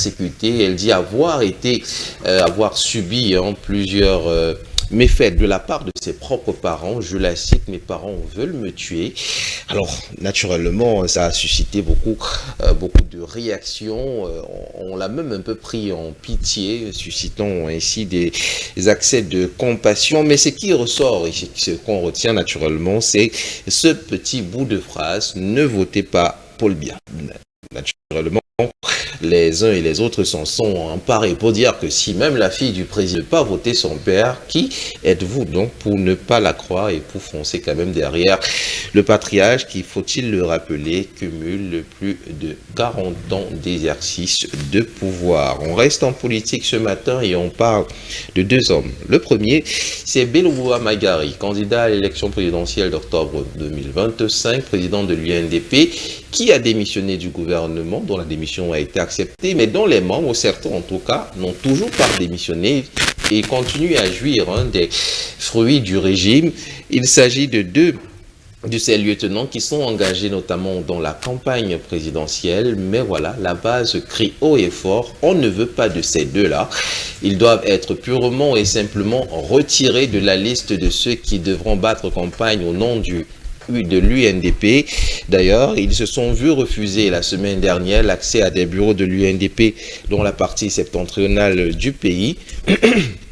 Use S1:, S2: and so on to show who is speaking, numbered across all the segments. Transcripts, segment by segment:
S1: persécutée. Elle dit avoir subi plusieurs méfaits de la part de ses propres parents. Je la cite: mes parents veulent me tuer. Alors, naturellement, ça a suscité beaucoup de réactions. On l'a même un peu pris en pitié, suscitant ainsi des accès de compassion. Mais ce qui ressort et ce qu'on retient naturellement, c'est ce petit bout de phrase: ne votez pas Paul Biya. Naturellement, les uns et les autres s'en sont emparés pour dire que si même la fille du président n'a pas voté son père, qui êtes-vous donc pour ne pas la croire et pour foncer quand même derrière le patriarche qui, faut-il le rappeler, cumule plus de 40 ans d'exercice de pouvoir. On reste en politique ce matin et on parle de deux hommes. Le premier, c'est Bello Bouba-Maïgari, candidat à l'élection présidentielle d'octobre 2025, président de l'UNDP, qui a démissionné du gouvernement, dont la démission a été acceptée, mais dont les membres, certains en tout cas, n'ont toujours pas démissionné et continuent à jouir des fruits du régime. Il s'agit de deux de ces lieutenants qui sont engagés notamment dans la campagne présidentielle, mais voilà, la base crie haut et fort: on ne veut pas de ces deux-là. Ils doivent être purement et simplement retirés de la liste de ceux qui devront battre campagne au nom de l'UNDP. D'ailleurs, ils se sont vus refuser la semaine dernière l'accès à des bureaux de l'UNDP dans la partie septentrionale du pays.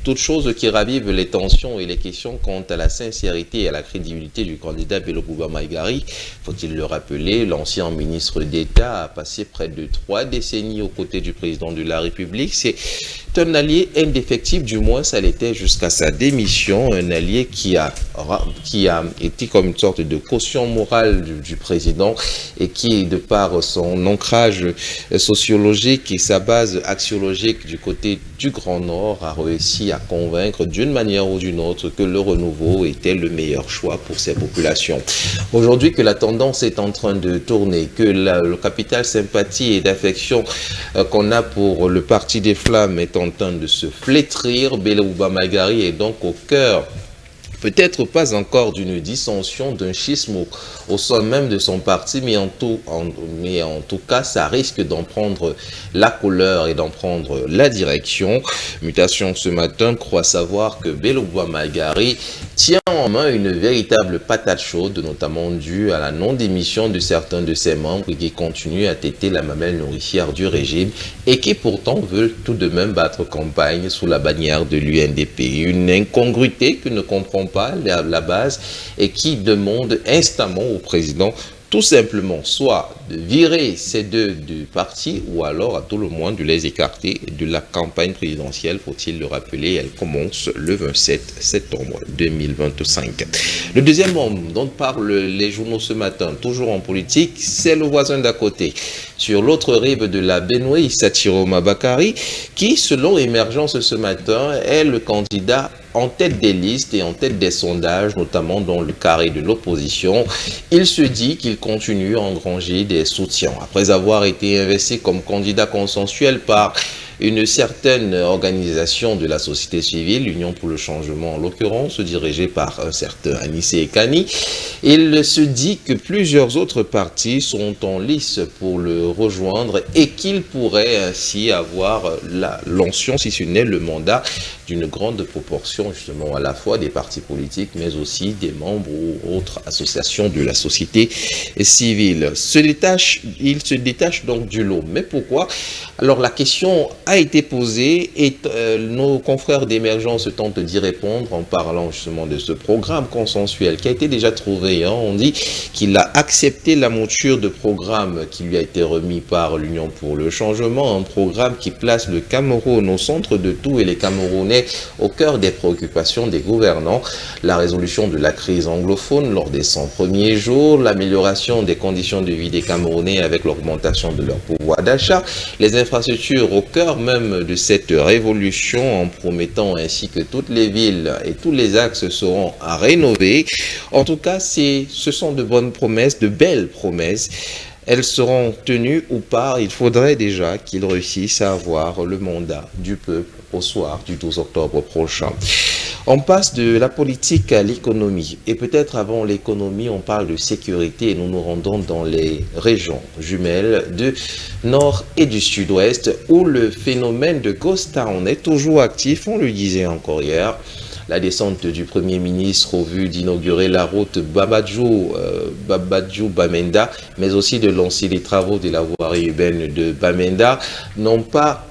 S1: Toute chose qui ravive les tensions et les questions quant à la sincérité et à la crédibilité du candidat Bello Bouba-Maïgari. Faut-il le rappeler, l'ancien ministre d'État a passé près de 3 décennies aux côtés du président de la République. C'est un allié indéfectible, du moins ça l'était jusqu'à sa démission, un allié qui a été comme une sorte de caution morale du président et qui, de par son ancrage sociologique et sa base axiologique du côté du Grand Nord, a réussi à convaincre d'une manière ou d'une autre que le renouveau était le meilleur choix pour ces populations. Aujourd'hui que la tendance est en train de tourner, que le capital sympathie et d'affection qu'on a pour le Parti des Flammes est en train de se flétrir, Bello Bouba-Maïgari est donc au cœur, peut-être pas encore d'une dissension, d'un schisme au sein même de son parti, mais en tout cas, ça risque d'en prendre la couleur et d'en prendre la direction. Mutation ce matin croit savoir que Bello Bouba-Maïgari tient en main une véritable patate chaude, notamment due à la non-démission de certains de ses membres qui continuent à téter la mamelle nourricière du régime et qui pourtant veulent tout de même battre campagne sous la bannière de l'UNDP. Une incongruité que ne comprend pas la base et qui demande instamment au président tout simplement soit de virer ces deux du parti ou alors à tout le moins de les écarter de la campagne présidentielle. Faut-il le rappeler, elle commence le 27 septembre 2025. Le deuxième homme dont parlent les journaux ce matin, toujours en politique, c'est le voisin d'à côté. Sur l'autre rive de la Benue, Issa Chiroma Bakari, qui, selon Émergence ce matin, est le candidat en tête des listes et en tête des sondages, notamment dans le carré de l'opposition. Il se dit qu'il continue à engranger des soutiens. Après avoir été investi comme candidat consensuel par une certaine organisation de la société civile, l'Union pour le changement en l'occurrence, dirigée par un certain Anissé Ekani, il se dit que plusieurs autres partis sont en lice pour le rejoindre et qu'il pourrait ainsi avoir l'onction, si ce n'est le mandat, d'une grande proportion justement à la fois des partis politiques mais aussi des membres ou autres associations de la société civile. Il se détache donc du lot. Mais pourquoi? Alors la question a été posée et nos confrères d'Émergence tentent d'y répondre en parlant justement de ce programme consensuel qui a été déjà trouvé. On dit qu'il a accepté la mouture de programme qui lui a été remis par l'Union pour le changement, un programme qui place le Cameroun au centre de tout et les Camerounais au cœur des préoccupations des gouvernants. La résolution de la crise anglophone lors des 100 premiers jours, l'amélioration des conditions de vie des Camerounais avec l'augmentation de leur pouvoir d'achat, les infrastructures au cœur même de cette révolution en promettant ainsi que toutes les villes et tous les axes seront à rénover. En tout cas, ce sont de bonnes promesses, de belles promesses. Elles seront tenues ou pas, il faudrait déjà qu'ils réussissent à avoir le mandat du peuple au soir du 12 octobre prochain. On passe de la politique à l'économie. Et peut-être avant l'économie, on parle de sécurité et nous nous rendons dans les régions jumelles du nord et du sud-ouest où le phénomène de Ghost Town est toujours actif, on le disait encore hier. La descente du Premier ministre au vu d'inaugurer la route Babadjou-Bamenda, mais aussi de lancer les travaux de la voirie urbaine de Bamenda, n'ont pas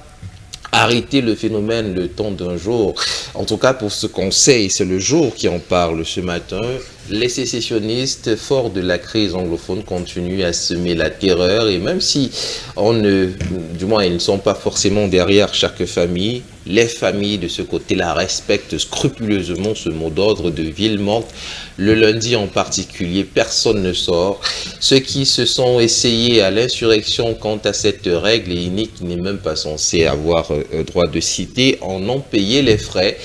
S1: arrêté le phénomène le temps d'un jour. En tout cas, pour ce qu'on sait, c'est le jour qui en parle ce matin. Les sécessionnistes, forts de la crise anglophone, continuent à semer la terreur et même si du moins ils ne sont pas forcément derrière chaque famille, les familles de ce côté-là respectent scrupuleusement ce mot d'ordre de ville morte. Le lundi en particulier, personne ne sort. Ceux qui se sont essayés à l'insurrection quant à cette règle inique qui n'est même pas censée avoir droit de citer en ont payé les frais.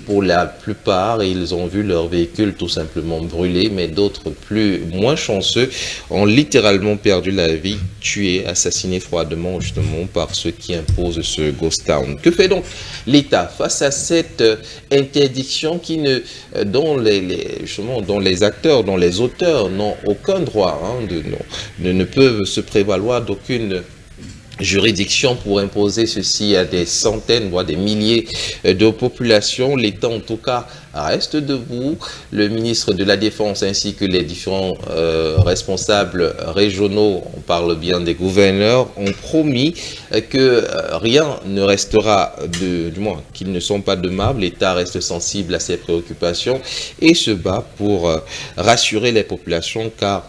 S1: Pour la plupart, ils ont vu leur véhicule tout simplement brûler, mais d'autres moins chanceux ont littéralement perdu la vie, tués, assassinés froidement justement par ceux qui imposent ce Ghost Town. Que fait donc l'État face à cette interdiction dont les acteurs, dont les auteurs n'ont aucun droit, ne peuvent se prévaloir d'aucune juridiction pour imposer ceci à des centaines, voire des milliers de populations. L'État, en tout cas, reste debout. Le ministre de la Défense ainsi que les différents responsables régionaux, on parle bien des gouverneurs, ont promis que rien ne restera du moins qu'ils ne sont pas dommables. L'État reste sensible à ces préoccupations et se bat pour rassurer les populations car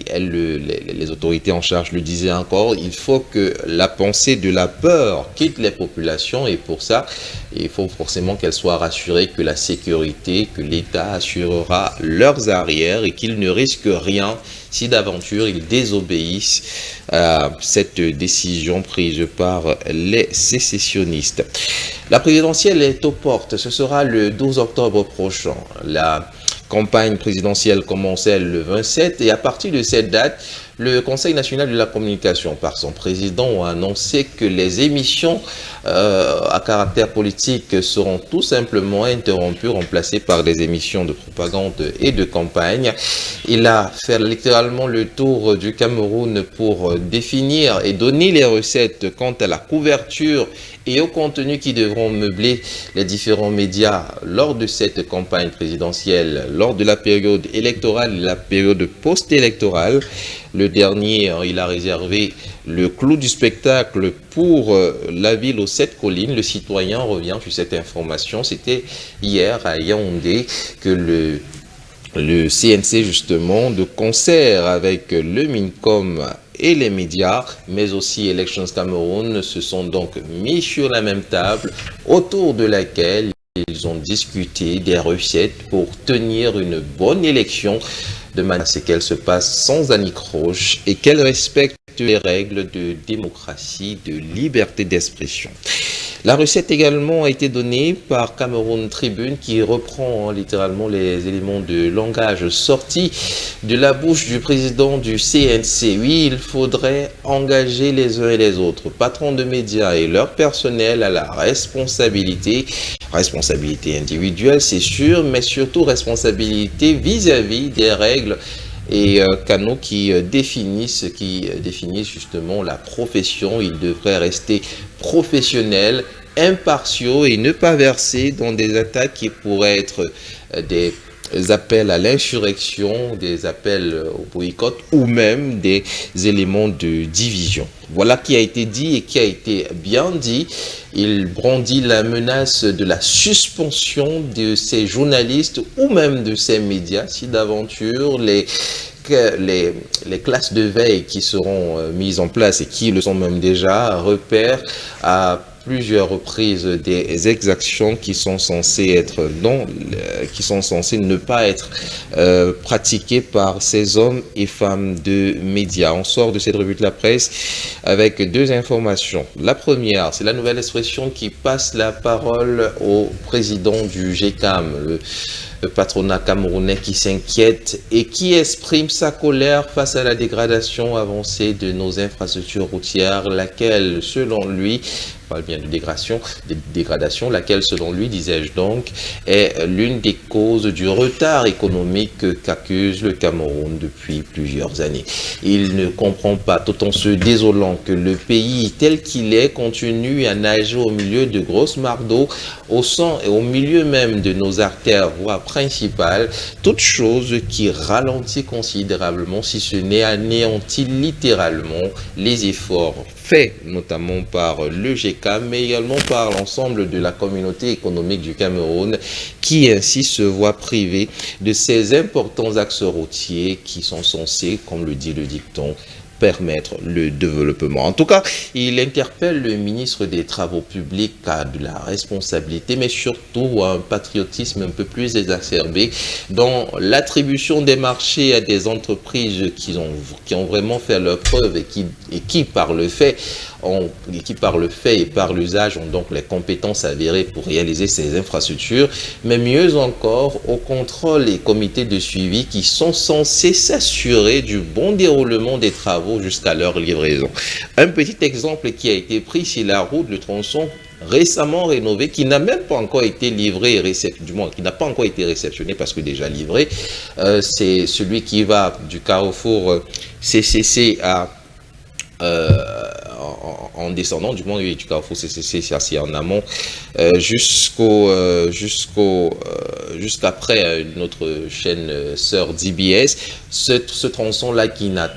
S1: les autorités en charge le disaient encore, il faut que la pensée de la peur quitte les populations et pour ça, il faut forcément qu'elles soient rassurées que la sécurité, que l'État assurera leurs arrières et qu'ils ne risquent rien si d'aventure ils désobéissent à cette décision prise par les sécessionnistes. La présidentielle est aux portes, ce sera le 12 octobre prochain. La campagne présidentielle commençait le 27 et à partir de cette date, le Conseil national de la communication, par son président, a annoncé que les émissions à caractère politique seront tout simplement interrompues, remplacées par des émissions de propagande et de campagne. Il a fait littéralement le tour du Cameroun pour définir et donner les recettes quant à la couverture et au contenu qui devront meubler les différents médias lors de cette campagne présidentielle, lors de la période électorale et la période post-électorale. Le dernier, il a réservé le clou du spectacle pour la ville aux 7 collines. Le citoyen revient sur cette information. C'était hier à Yaoundé que le CNC, justement, de concert avec le MINCOM et les médias, mais aussi Elections Cameroun, se sont donc mis sur la même table autour de laquelle ils ont discuté des recettes pour tenir une bonne élection de manière à ce qu'elle se passe sans anicroche et qu'elle respecte les règles de démocratie, de liberté d'expression. La recette également a été donnée par Cameroun Tribune qui reprend littéralement les éléments de langage sortis de la bouche du président du CNC. Oui, il faudrait engager les uns et les autres, patrons de médias et leur personnel à la responsabilité individuelle, c'est sûr, mais surtout responsabilité vis-à-vis des règles et canaux qui définissent justement la profession. Ils devraient rester professionnels, impartiaux et ne pas verser dans des attaques qui pourraient être des appels à l'insurrection, des appels au boycott ou même des éléments de division. Voilà qui a été dit et qui a été bien dit. Il brandit la menace de la suspension de ces journalistes ou même de ces médias si d'aventure les classes de veille qui seront mises en place et qui le sont même déjà repèrent à plusieurs reprises des exactions qui sont censées ne pas être pratiquées par ces hommes et femmes de médias. On sort de cette revue de la presse avec deux informations. La première, c'est la nouvelle expression qui passe la parole au président du GECAM, Le patronat camerounais qui s'inquiète et qui exprime sa colère face à la dégradation avancée de nos infrastructures routières, laquelle, selon lui, on parle bien de dégradation, laquelle, selon lui, disais-je donc, est l'une des causes du retard économique qu'accuse le Cameroun depuis plusieurs années. Il ne comprend pas, tout en se désolant, que le pays tel qu'il est continue à nager au milieu de grosses mares d'eau, au sang et au milieu même de nos artères, voies principales, toute chose qui ralentit considérablement, si ce n'est anéantit littéralement les efforts faits notamment par l'EGK, mais également par l'ensemble de la communauté économique du Cameroun, qui ainsi se voit privé de ces importants axes routiers qui sont censés, comme le dit le dicton, permettre le développement. En tout cas, il interpelle le ministre des Travaux publics à de la responsabilité, mais surtout à un patriotisme un peu plus exacerbé dans l'attribution des marchés à des entreprises qui ont vraiment fait leur preuve et qui par le fait et par l'usage ont donc les compétences avérées pour réaliser ces infrastructures, mais mieux encore au contrôle et comités de suivi qui sont censés s'assurer du bon déroulement des travaux jusqu'à leur livraison. Un petit exemple qui a été pris, c'est la route, le tronçon récemment rénové, qui n'a même pas encore été livré, du moins qui n'a pas encore été réceptionné parce que déjà livré. C'est celui qui va du carrefour CCC à en descendant, du moins du carrefour CCC, c'est assez en amont, jusqu'après notre chaîne sœur DBS, ce tronçon-là qui n'a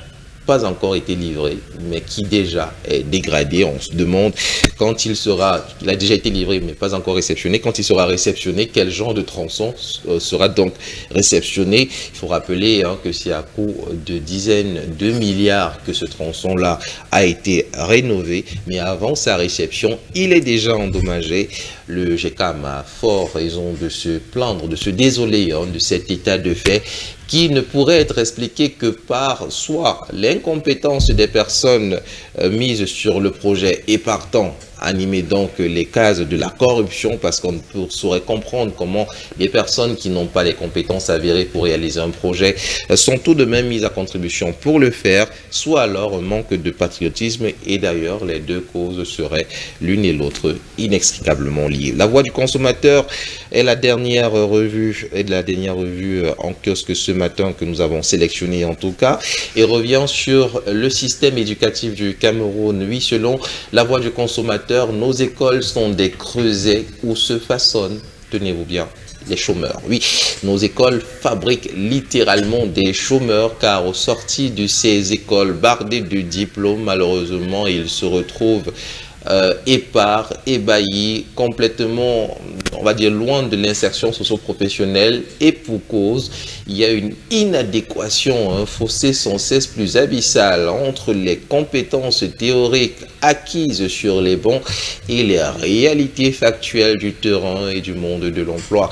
S1: pas encore été livré, mais qui déjà est dégradé. On se demande quand il a déjà été livré, mais pas encore réceptionné. Quand il sera réceptionné, quel genre de tronçon sera donc réceptionné? Il faut rappeler que c'est à coût de dizaines de milliards que ce tronçon-là a été rénové, mais avant sa réception, il est déjà endommagé. Le GECAM a fort raison de se plaindre, de se désoler de cet état de fait qui ne pourrait être expliqué que par soit l'incompétence des personnes mises sur le projet et partant animer donc les cases de la corruption, parce qu'on saurait comprendre comment les personnes qui n'ont pas les compétences avérées pour réaliser un projet sont tout de même mises à contribution pour le faire, soit alors un manque de patriotisme, et d'ailleurs les deux causes seraient l'une et l'autre inextricablement liées. La Voix du consommateur est la dernière revue en kiosque ce matin que nous avons sélectionné en tout cas, et revient sur le système éducatif du Cameroun. Oui, selon La Voix du consommateur, nos écoles sont des creusets où se façonnent, tenez-vous bien, les chômeurs. Oui, nos écoles fabriquent littéralement des chômeurs, car au sorti de ces écoles bardées de diplômes, malheureusement, ils se retrouvent épars, ébahis, complètement, on va dire, loin de l'insertion socio-professionnelle, et pour cause, il y a une inadéquation, un fossé sans cesse plus abyssal entre les compétences théoriques acquises sur les bancs et les réalités factuelles du terrain et du monde de l'emploi.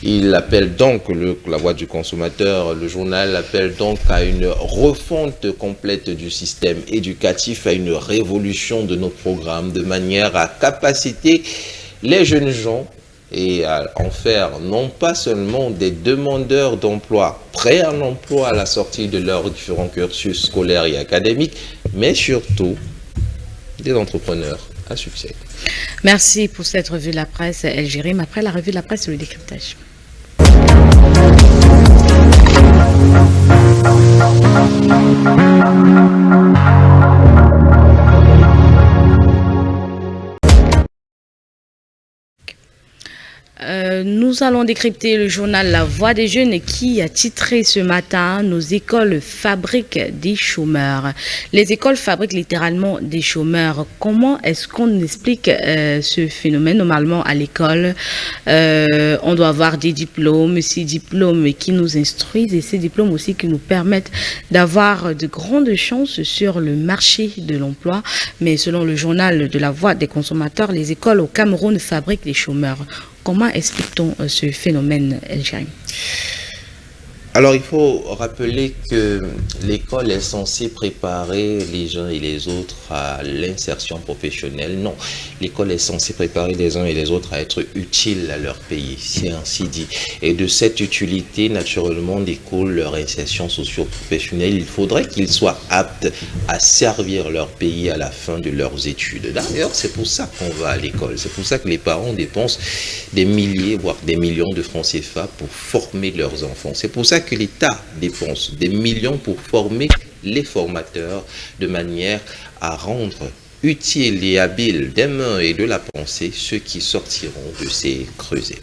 S1: Il appelle donc, La Voix du consommateur, le journal appelle donc à une refonte complète du système éducatif, à une révolution de nos programmes, de manière à capaciter les jeunes gens et à en faire non pas seulement des demandeurs d'emploi prêts à l'emploi à la sortie de leurs différents cursus scolaires et académiques, mais surtout des entrepreneurs à succès.
S2: Merci pour cette revue de la presse, El Jérim. Après la revue de la presse, le décryptage. Nous allons décrypter le journal La Voix des jeunes qui a titré ce matin « Nos écoles fabriquent des chômeurs ». Les écoles fabriquent littéralement des chômeurs. Comment est-ce qu'on explique ce phénomène? Normalement, à l'école, on doit avoir des diplômes, ces diplômes qui nous instruisent et ces diplômes aussi qui nous permettent d'avoir de grandes chances sur le marché de l'emploi. Mais selon le journal de La Voix des consommateurs, les écoles au Cameroun fabriquent des chômeurs. Comment explique-t-on ce phénomène, El Jérim?
S1: Alors, il faut rappeler que l'école est censée préparer les uns et les autres à l'insertion professionnelle. Non, l'école est censée préparer les uns et les autres à être utiles à leur pays, c'est ainsi dit. Et de cette utilité, naturellement, découle leur insertion socio-professionnelle. Il faudrait qu'ils soient aptes à servir leur pays à la fin de leurs études. D'ailleurs, c'est pour ça qu'on va à l'école. C'est pour ça que les parents dépensent des milliers, voire des millions de francs CFA pour former leurs enfants. C'est pour ça que l'État dépense des millions pour former les formateurs de manière à rendre utiles et habiles des mains et de la pensée ceux qui sortiront de ces creusets.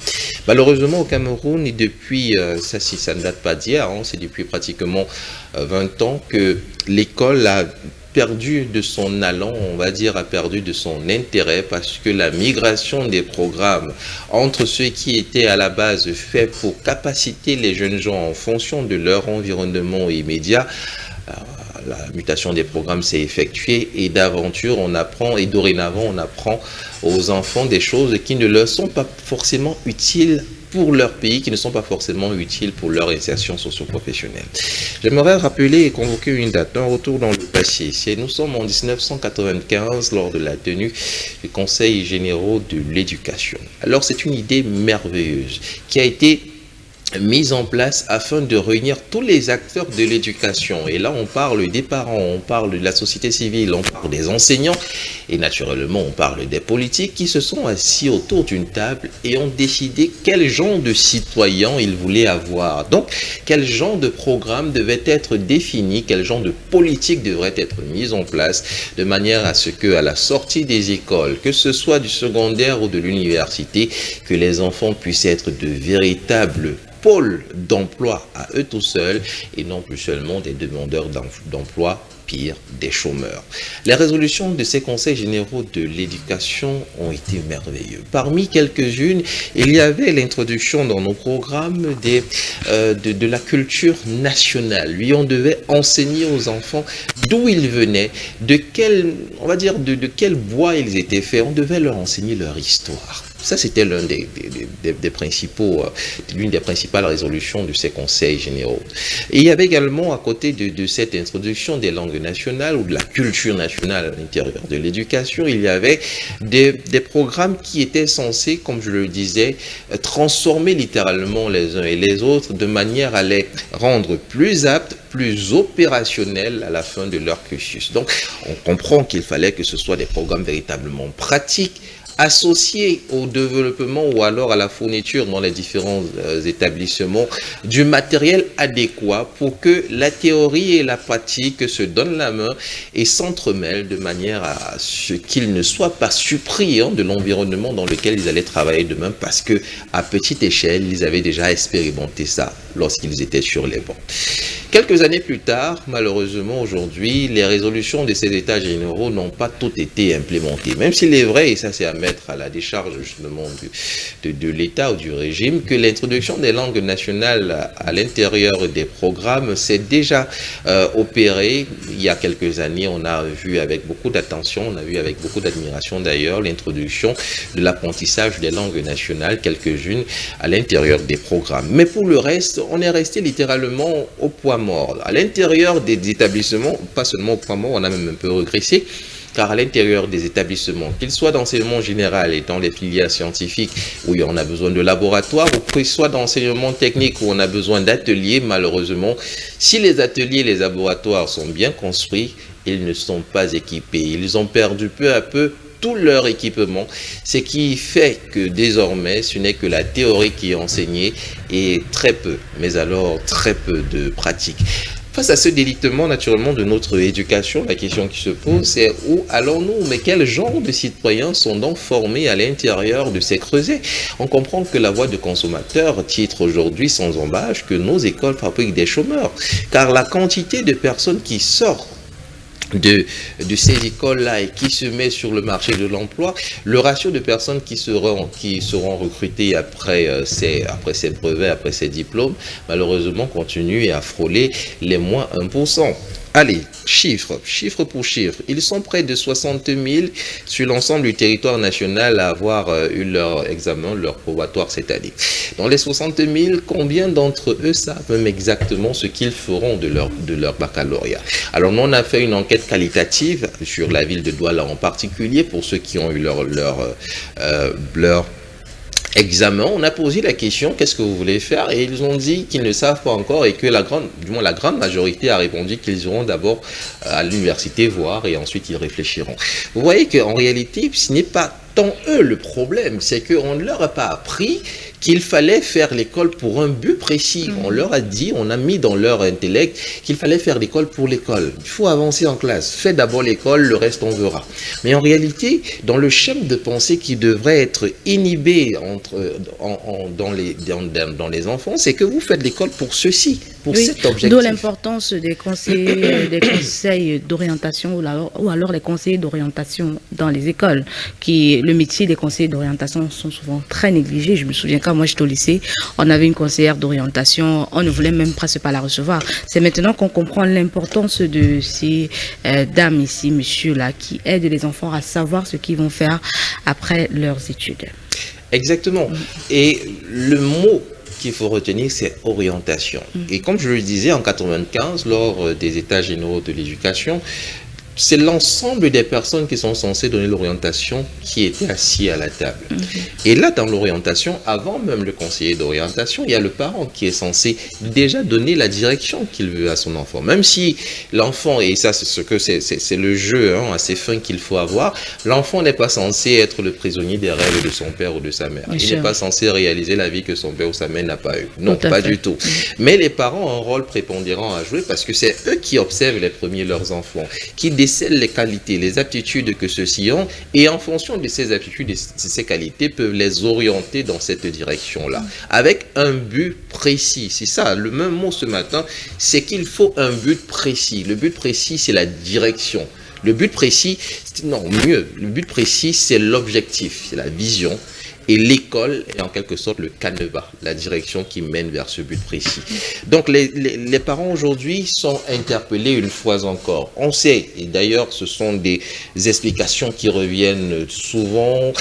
S1: Malheureusement au Cameroun, et depuis, ça ne date pas d'hier, hein, c'est depuis pratiquement 20 ans que l'école a perdu de son allant, on va dire, a perdu de son intérêt parce que la migration des programmes entre ceux qui étaient à la base faits pour capaciter les jeunes gens en fonction de leur environnement immédiat, la mutation des programmes s'est effectuée et d'aventure on apprend, et dorénavant on apprend aux enfants des choses qui ne leur sont pas forcément utiles pour leur pays, qui ne sont pas forcément utiles pour leur insertion socio-professionnelle. J'aimerais rappeler et convoquer une date, un retour dans le passé. Nous sommes en 1995 lors de la tenue du Conseil général de l'éducation. Alors c'est une idée merveilleuse qui a été mise en place afin de réunir tous les acteurs de l'éducation. Et là, on parle des parents, on parle de la société civile, on parle des enseignants et naturellement, on parle des politiques qui se sont assis autour d'une table et ont décidé quel genre de citoyens ils voulaient avoir. Donc, quel genre de programme devait être défini, quel genre de politique devrait être mise en place de manière à ce que, à la sortie des écoles, que ce soit du secondaire ou de l'université, que les enfants puissent être de véritables pôles d'emploi à eux tout seuls et non plus seulement des demandeurs d'emploi, pire, des chômeurs. Les résolutions de ces conseils généraux de l'éducation ont été merveilleuses. Parmi quelques-unes, il y avait l'introduction dans nos programmes de la culture nationale. Lui, on devait enseigner aux enfants d'où ils venaient, de quel, on va dire, de quel bois ils étaient faits. On devait leur enseigner leur histoire. Ça, c'était l'une des principales résolutions de ces conseils généraux. Et il y avait également, à côté de cette introduction des langues nationales ou de la culture nationale à l'intérieur de l'éducation, il y avait des programmes qui étaient censés, comme je le disais, transformer littéralement les uns et les autres de manière à les rendre plus aptes, plus opérationnels à la fin de leur cursus. Donc, on comprend qu'il fallait que ce soit des programmes véritablement pratiques, associé au développement ou alors à la fourniture dans les différents établissements du matériel adéquat pour que la théorie et la pratique se donnent la main et s'entremêlent de manière à ce qu'ils ne soient pas surpris de l'environnement dans lequel ils allaient travailler demain parce que à petite échelle, ils avaient déjà expérimenté ça lorsqu'ils étaient sur les bancs. Quelques années plus tard, malheureusement aujourd'hui, les résolutions de ces états généraux n'ont pas toutes été implémentées. Même s'il est vrai, et ça c'est à mettre à la décharge justement de l'État ou du régime, que l'introduction des langues nationales à l'intérieur des programmes s'est déjà opérée. Il y a quelques années, on a vu avec beaucoup d'attention, on a vu avec beaucoup d'admiration d'ailleurs, l'introduction de l'apprentissage des langues nationales, quelques-unes à l'intérieur des programmes. Mais pour le reste, on est resté littéralement au poids mort. À l'intérieur des établissements, pas seulement au point mort, on a même un peu régressé, car à l'intérieur des établissements, qu'ils soient d'enseignement général et dans les filières scientifiques où on a besoin de laboratoires, ou qu'ils soient d'enseignement technique où on a besoin d'ateliers, malheureusement, si les ateliers et les laboratoires sont bien construits, ils ne sont pas équipés. Ils ont perdu peu à peu tout leur équipement, ce qui fait que désormais, ce n'est que la théorie qui est enseignée et très peu, mais alors très peu de pratique. Face à ce délitement naturellement de notre éducation, la question qui se pose, c'est où allons-nous? Mais quel genre de citoyens sont donc formés à l'intérieur de ces creusets? On comprend que la voix de consommateur titre aujourd'hui sans embâche que nos écoles fabriquent des chômeurs, car la quantité de personnes qui sortent de ces écoles-là et qui se met sur le marché de l'emploi, le ratio de personnes qui seront recrutées après ces brevets, après ces diplômes, malheureusement continue à frôler les moins 1%. Allez, chiffre pour chiffre. Ils sont près de 60 000 sur l'ensemble du territoire national à avoir eu leur examen, leur probatoire cette année. Dans les 60 000, combien d'entre eux savent même exactement ce qu'ils feront de leur baccalauréat? Alors, nous, on a fait une enquête qualitative sur la ville de Douala en particulier pour ceux qui ont eu leur examen. On a posé la question, qu'est-ce que vous voulez faire? Et ils ont dit qu'ils ne savent pas encore et que la grande majorité a répondu qu'ils iront d'abord à l'université voir et ensuite ils réfléchiront. Vous voyez qu'en réalité, ce n'est pas tant eux le problème, c'est qu'on ne leur a pas appris qu'il fallait faire l'école pour un but précis. On leur a dit, on a mis dans leur intellect qu'il fallait faire l'école pour l'école. Il faut avancer en classe. Fais d'abord l'école, le reste on verra. Mais en réalité, dans le schéma de pensée qui devrait être inhibé dans les enfants, c'est que vous faites l'école pour ceci, pour cet objectif.
S2: D'où l'importance des conseils d'orientation ou alors les conseillers d'orientation dans les écoles. Le métier des conseillers d'orientation sont souvent très négligés. Je me souviens quand moi j'étais au lycée, on avait une conseillère d'orientation, on ne voulait même presque pas la recevoir. C'est maintenant qu'on comprend l'importance de ces dames ici, messieurs là, qui aident les enfants à savoir ce qu'ils vont faire après leurs études.
S1: Exactement. Et le mot qu'il faut retenir, c'est orientation. Et comme je le disais en 95, lors des États généraux de l'éducation, c'est l'ensemble des personnes qui sont censées donner l'orientation qui étaient assis à la table. Et là, dans l'orientation, avant même le conseiller d'orientation, il y a le parent qui est censé déjà donner la direction qu'il veut à son enfant. Même si l'enfant, et ça c'est le jeu assez fin qu'il faut avoir, l'enfant n'est pas censé être le prisonnier des rêves de son père ou de sa mère. Il n'est pas censé réaliser la vie que son père ou sa mère n'a pas eue. Non, pas du tout. Mais les parents ont un rôle prépondérant à jouer parce que c'est eux qui observent les premiers leurs enfants, qui décèlent les qualités, les aptitudes que ceux-ci ont, et en fonction de ces aptitudes et de ces qualités, peuvent les orienter dans cette direction-là, avec un but précis. C'est ça, le même mot ce matin, c'est qu'il faut un but précis. Le but précis, c'est la direction. Le but précis, le but précis, c'est l'objectif, c'est la vision. Et l'école est en quelque sorte le canevas, la direction qui mène vers ce but précis. Donc les parents aujourd'hui sont interpellés une fois encore. On sait, et d'ailleurs ce sont des explications qui reviennent souvent,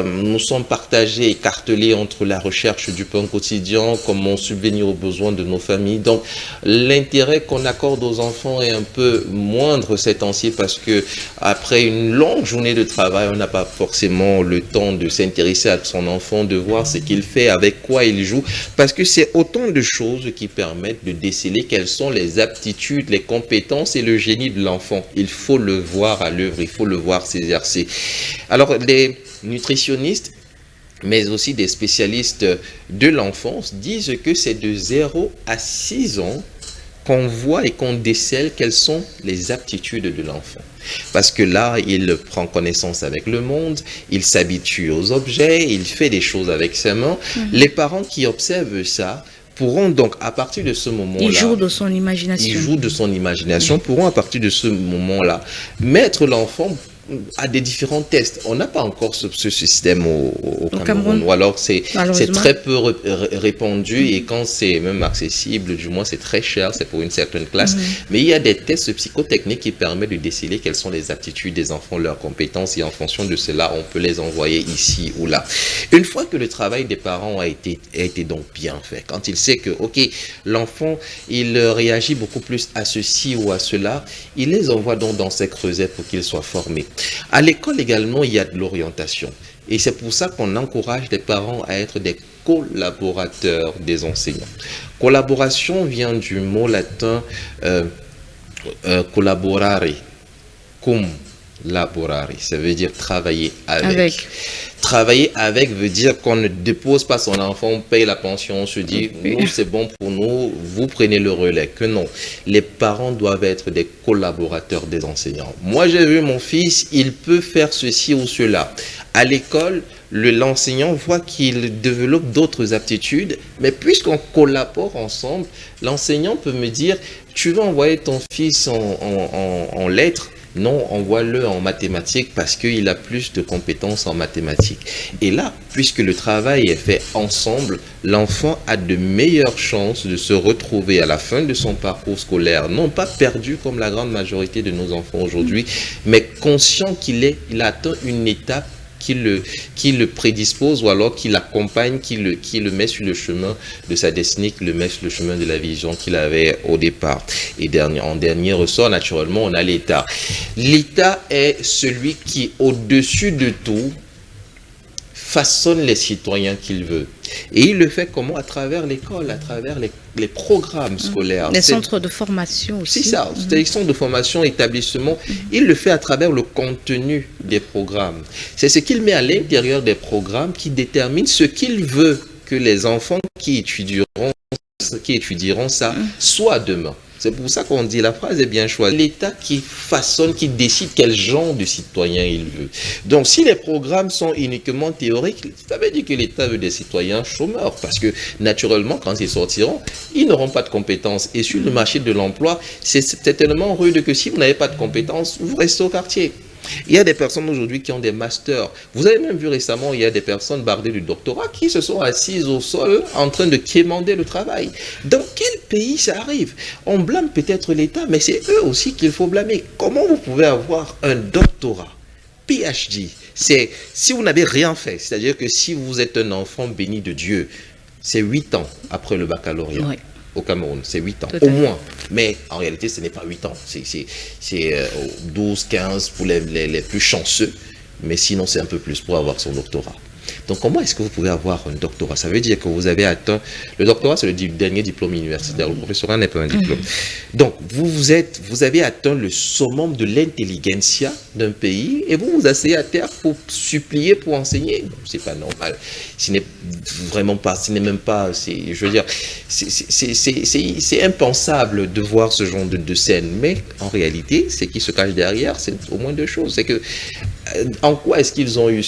S1: nous sommes partagés, écartelés entre la recherche du pain quotidien, comment subvenir aux besoins de nos familles. Donc l'intérêt qu'on accorde aux enfants est un peu moindre ces temps-ci parce que après une longue journée de travail, on n'a pas forcément le temps de s'intéresser à son enfant, de voir ce qu'il fait, avec quoi il joue, parce que c'est autant de choses qui permettent de déceler quelles sont les aptitudes, les compétences et le génie de l'enfant. Il faut le voir à l'œuvre, il faut le voir s'exercer. Alors, les nutritionnistes, mais aussi des spécialistes de l'enfance, disent que c'est de 0 à 6 ans qu'on voit et qu'on décèle quelles sont les aptitudes de l'enfant. Parce que là, il prend connaissance avec le monde, il s'habitue aux objets, il fait des choses avec ses mains. Les parents qui observent ça pourront donc, à partir de ce moment-là...
S2: Ils jouent de son imagination.
S1: Ils jouent de son imagination, pourront, à partir de ce moment-là, mettre l'enfant à des différents tests. On n'a pas encore ce système au Cameroun, ou alors c'est très peu répandu, et quand c'est même accessible, du moins c'est très cher, c'est pour une certaine classe, mais il y a des tests psychotechniques qui permettent de déceler quelles sont les aptitudes des enfants, leurs compétences, et en fonction de cela, on peut les envoyer ici ou là. Une fois que le travail des parents a été donc bien fait, quand il sait que, ok, l'enfant, il réagit beaucoup plus à ceci ou à cela, il les envoie donc dans ces creusets pour qu'ils soient formés. À l'école également, il y a de l'orientation. Et c'est pour ça qu'on encourage les parents à être des collaborateurs des enseignants. Collaboration vient du mot latin collaborare, cum laborare. Ça veut dire travailler avec. Travailler avec veut dire qu'on ne dépose pas son enfant, on paye la pension, on se dit, nous c'est bon pour nous, vous prenez le relais. Que non, les parents doivent être des collaborateurs des enseignants. Moi j'ai vu mon fils, il peut faire ceci ou cela. À l'école, l'enseignant voit qu'il développe d'autres aptitudes, mais puisqu'on collabore ensemble, l'enseignant peut me dire, tu vas envoyer ton fils en lettres, Non, envoie-le en mathématiques parce qu'il a plus de compétences en mathématiques. Et là, puisque le travail est fait ensemble, l'enfant a de meilleures chances de se retrouver à la fin de son parcours scolaire, non pas perdu comme la grande majorité de nos enfants aujourd'hui, mais conscient qu'il a atteint une étape qui le prédispose ou alors qui l'accompagne, qui le met sur le chemin de sa destinée, qui le met sur le chemin de la vision qu'il avait au départ. Et en dernier ressort, naturellement, on a l'État. L'État est celui qui, au-dessus de tout, façonne les citoyens qu'il veut. Et il le fait comment? À travers l'école, à travers les programmes scolaires.
S2: Les centres de formation aussi.
S1: C'est ça, les centres de formation, établissements. Il le fait à travers le contenu des programmes. C'est ce qu'il met à l'intérieur des programmes qui détermine ce qu'il veut que les enfants qui étudieront ça soient demain. C'est pour ça qu'on dit, la phrase est bien choisie. L'État qui façonne, qui décide quel genre de citoyen il veut. Donc, si les programmes sont uniquement théoriques, ça veut dire que l'État veut des citoyens chômeurs. Parce que, naturellement, quand ils sortiront, ils n'auront pas de compétences. Et sur le marché de l'emploi, c'est tellement rude que si vous n'avez pas de compétences, vous restez au quartier. Il y a des personnes aujourd'hui qui ont des masters. Vous avez même vu récemment, il y a des personnes bardées du doctorat qui se sont assises au sol en train de quémander le travail. Dans quel pays ça arrive? On blâme peut-être l'État, mais c'est eux aussi qu'il faut blâmer. Comment vous pouvez avoir un doctorat, PhD? C'est si vous n'avez rien fait, c'est-à-dire que si vous êtes un enfant béni de Dieu, c'est 8 ans après le baccalauréat. Oui. Au Cameroun, c'est 8 ans, au moins. Mais en réalité, ce n'est pas 8 ans. C'est 12, 15 pour les plus chanceux. Mais sinon, c'est un peu plus pour avoir son doctorat. Donc, comment est-ce que vous pouvez avoir un doctorat? Ça veut dire que vous avez atteint... Le doctorat, c'est le dernier diplôme universitaire. Le professorat n'est pas un diplôme. Donc, vous avez atteint le summum de l'intelligentsia d'un pays et vous vous asseyez à terre pour supplier, pour enseigner. C'est pas normal. Ce n'est vraiment pas... Ce n'est même pas... Je veux dire, c'est impensable de voir ce genre de scène. Mais, en réalité, ce qui se cache derrière, c'est au moins deux choses. C'est que en quoi est-ce qu'ils ont eu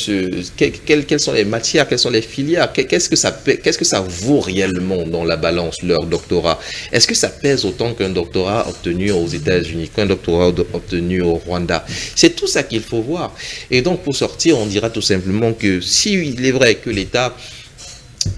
S1: quelles sont les matières, quelles sont les filières, qu'est-ce que ça vaut réellement dans la balance, leur doctorat? Est-ce que ça pèse autant qu'un doctorat obtenu aux États-Unis, qu'un doctorat obtenu au Rwanda? C'est tout ça qu'il faut voir. Et donc, pour sortir, on dira tout simplement que si il est vrai que l'État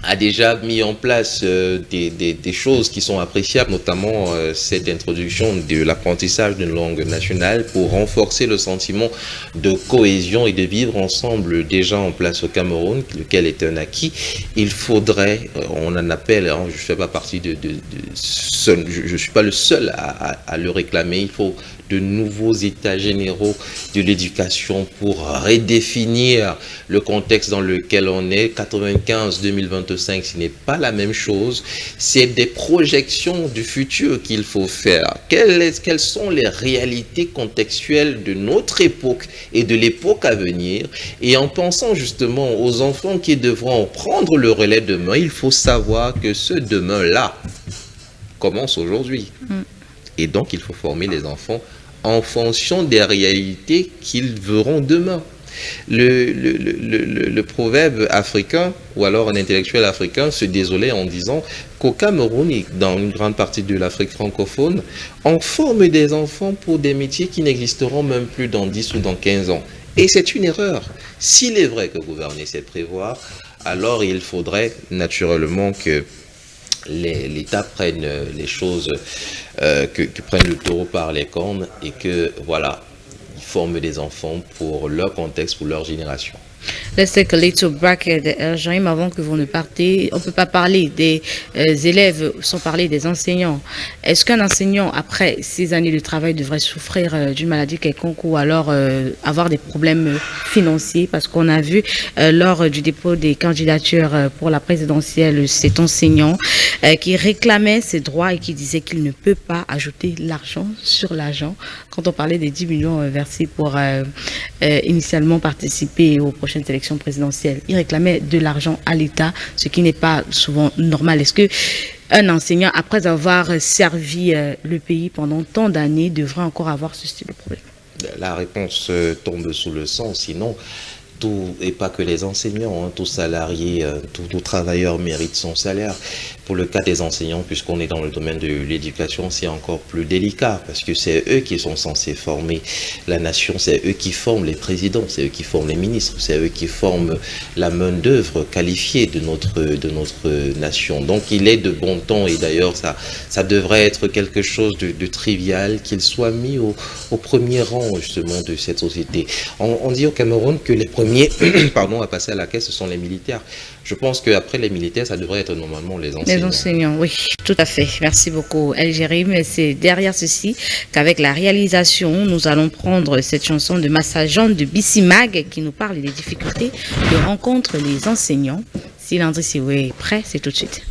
S1: a déjà mis en place des choses qui sont appréciables, notamment cette introduction de l'apprentissage d'une langue nationale pour renforcer le sentiment de cohésion et de vivre ensemble déjà en place au Cameroun, lequel est un acquis. Il faudrait, on en appelle, hein, je ne fais pas partie je ne suis pas le seul à le réclamer, il faut de nouveaux états généraux de l'éducation pour redéfinir le contexte dans lequel on est. 95-2025, ce n'est pas la même chose. C'est des projections du futur qu'il faut faire. Quelles sont les réalités contextuelles de notre époque et de l'époque à venir? Et en pensant justement aux enfants qui devront prendre le relais demain, il faut savoir que ce demain-là commence aujourd'hui. Et donc, il faut former les enfants en fonction des réalités qu'ils verront demain. Le proverbe africain, ou alors un intellectuel africain, se désolait en disant qu'au Cameroun et dans une grande partie de l'Afrique francophone, on forme des enfants pour des métiers qui n'existeront même plus dans 10 ou dans 15 ans. Et c'est une erreur. S'il est vrai que gouverner, c'est prévoir, alors il faudrait naturellement que l'État prenne les choses, que prenne le taureau par les cornes et que, voilà, ils forment des enfants pour leur contexte, pour leur génération.
S2: Let's take a little break, Jean-Yves, avant que vous ne partez. On ne peut pas parler des élèves sans parler des enseignants. Est-ce qu'un enseignant, après 6 années de travail, devrait souffrir d'une maladie quelconque ou alors avoir des problèmes financiers? Parce qu'on a vu lors du dépôt des candidatures pour la présidentielle, cet enseignant qui réclamait ses droits et qui disait qu'il ne peut pas ajouter l'argent sur l'argent. Quand on parlait des 10 millions versés pour initialement participer aux prochaines élections présidentielles, il réclamait de l'argent à l'État, ce qui n'est pas souvent normal. Est-ce que un enseignant, après avoir servi le pays pendant tant d'années, devrait encore avoir ce style de problème?
S1: La réponse tombe sous le sens, sinon tout, et pas que les enseignants, hein, tout salarié, tout travailleur mérite son salaire. Pour le cas des enseignants, puisqu'on est dans le domaine de l'éducation, c'est encore plus délicat parce que c'est eux qui sont censés former la nation, c'est eux qui forment les présidents, c'est eux qui forment les ministres, c'est eux qui forment la main-d'œuvre qualifiée de notre nation. Donc il est de bon ton, et d'ailleurs ça devrait être quelque chose de trivial, qu'il soit mis au premier rang justement de cette société. On dit au Cameroun que les premiers à passer à la caisse, ce sont les militaires. Je pense qu'après les militaires, ça devrait être normalement les enseignants.
S2: Les enseignants, oui, tout à fait. Merci beaucoup, El Jérim. C'est derrière ceci qu'avec la réalisation, nous allons prendre cette chanson de Massa Jean de Bissimag qui nous parle des difficultés que rencontrent les enseignants. Si Landry Siwe est prêt, c'est tout de suite.